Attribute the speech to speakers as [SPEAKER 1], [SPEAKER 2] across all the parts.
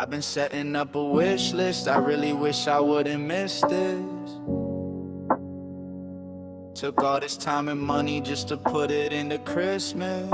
[SPEAKER 1] I've been setting up a wish list, I really wish I wouldn't miss this. Took all this time and money just to put it into Christmas.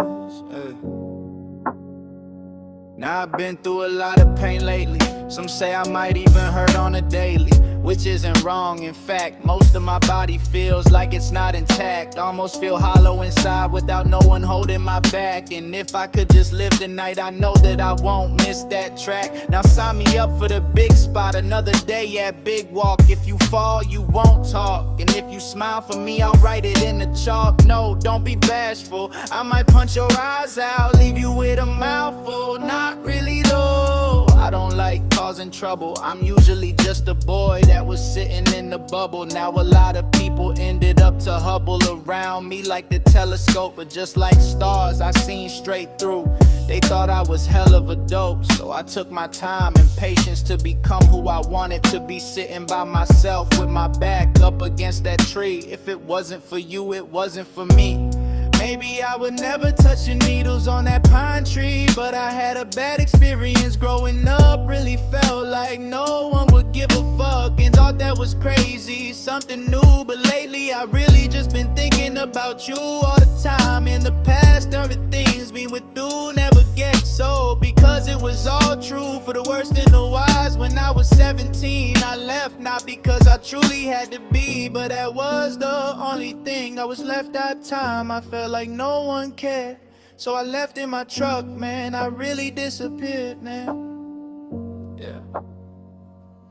[SPEAKER 1] Now I've been through a lot of pain lately. Some say I might even hurt on a daily, which isn't wrong. In fact, most of my body feels like it's not intact. Almost feel hollow inside without no one holding my back. And if I could just live tonight, I know that I won't miss that track. Now sign me up for the big spot, another day at Big Walk. If you fall, you won't talk, and if you smile for me, I'll write it in the chalk. No, don't be bashful, I might punch your eyes out, leave you with a mouthful. Not really though, I don't like causing trouble. I'm usually just a boy that was sitting in the bubble. Now a lot of people ended up to Hubble around me like the telescope, but just like stars, I seen straight through. They thought I was hell of a dope, so I took my time and patience to become who I wanted to be, sitting by myself with my back up against that tree. If it wasn't for you, it wasn't for me. Maybe I would never touch the needles on that pine tree, but I had a bad experience growing up. Really felt like no one would give a fuck and thought that was crazy, something new. But lately I really just been thinking about you all the time. In the past, everything's been with you, never gets old, because it was all true, for the worst and the wise. When I was 17, I left, not because I truly had to be, but that was the only thing. I was left that time, I felt like no one cared, so I left in my truck, man. I really disappeared, man. Yeah.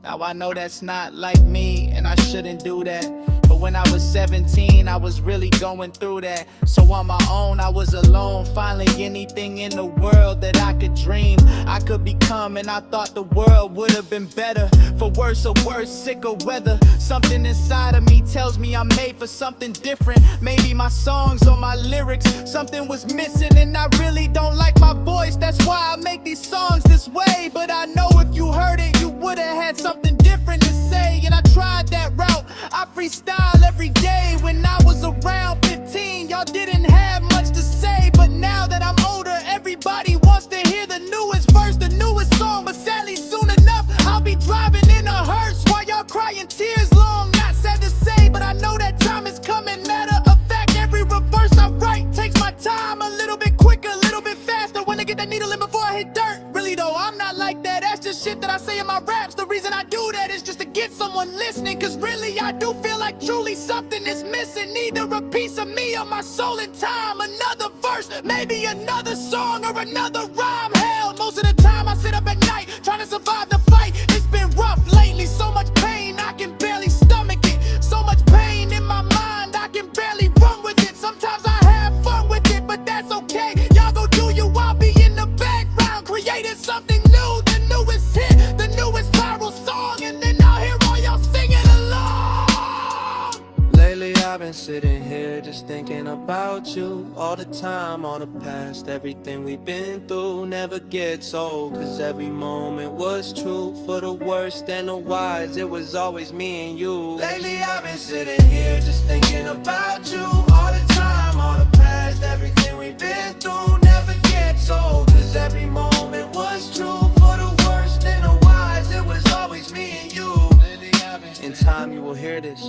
[SPEAKER 1] Now I know that's not like me, and I shouldn't do that, but when I was 17, I was really going through that. So on my own, I was alone. Finally, anything in the world that I could dream, I could become, and I thought the world would have been better. For worse or worse, sick of weather. Something inside of me tells me I'm made for something different. Maybe my songs or my lyrics, something was missing, and I really don't like my voice. That's why I make these songs this way. But I know if you heard it, you would have had something different to say. And I tried that route, I freestyle every day. When I was around 15, y'all didn't have much to say, but now that I'm older, everybody wants to hear the newest verse, the newest song. But sadly, soon enough, I'll be driving in a hearse while y'all crying tears long. Not sad to say, but I know that time is coming. Matter of fact, every reverse I write takes my time, a little bit quicker, a little bit faster, when I get that needle in before I hit dirt. Really though, I'm not like that, that's just shit that I say in my raps. The reason I do that is just to get someone listening, cause really I do feel like truly something is missing. Either a piece of me or my soul in time. Another verse, maybe another song or another rhyme. Hell, most of the time I sit up at night trying to survive the fight. It's been rough lately, so much pain I can barely stomach it. So much pain in my mind, I can barely run with it. Sometimes I have fun with it, but that's okay. Y'all go do you, I'll be in the background creating something new. The newest hit, the newest viral song, and then I'll hear all y'all singing along. Lately I've been sitting here just thinking about you all the time, all the past, everything we've been through never gets old, cause every moment was true, for the worst and the wise, it was always me and you. Lately I've been sitting here just thinking about you all the time, all the past, everything we've been through never gets old, cause every moment was true, for the worst and the wise, it was always me and you. In time you will hear this,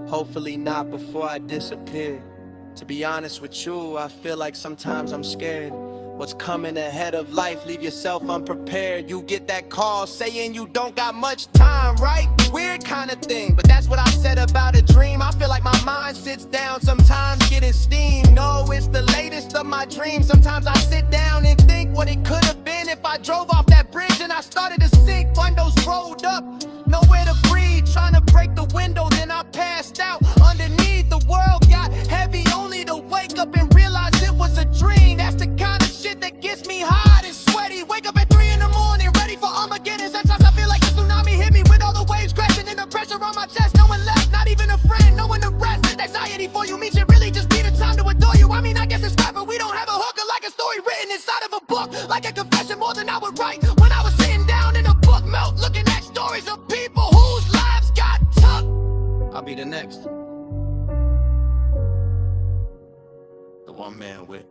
[SPEAKER 1] hopefully not before I disappear. To be honest with you, I feel like sometimes I'm scared. What's coming ahead of life, leave yourself unprepared. You get that call saying you don't got much time, right? Weird kind of thing, but that's what I said about a dream. I feel like my mind sits down sometimes getting steam. No, it's the latest of my dreams. Sometimes I sit down and think what it could have been if I drove off that bridge and I started to sink. Windows rolled up, nowhere to breathe, trying to break the window, then I passed out underneath. The world got heavy only to wake up and realize it was a dream. That's the kind of shit that gets me hot and sweaty. Wake up at 3 in the morning, ready for Armageddon. Sometimes I feel like a tsunami hit me with all the waves crashing and the pressure on my chest. No one left, not even a friend, no one to rest. Anxiety for you means it really just need a time to adore you. I mean, I guess it's right, but we don't have a hooker like a story written inside of a book, like a confession more than I would write. When I was sitting down in a book melt, looking at stories of people whose lives got took. I'll be the next. The one man with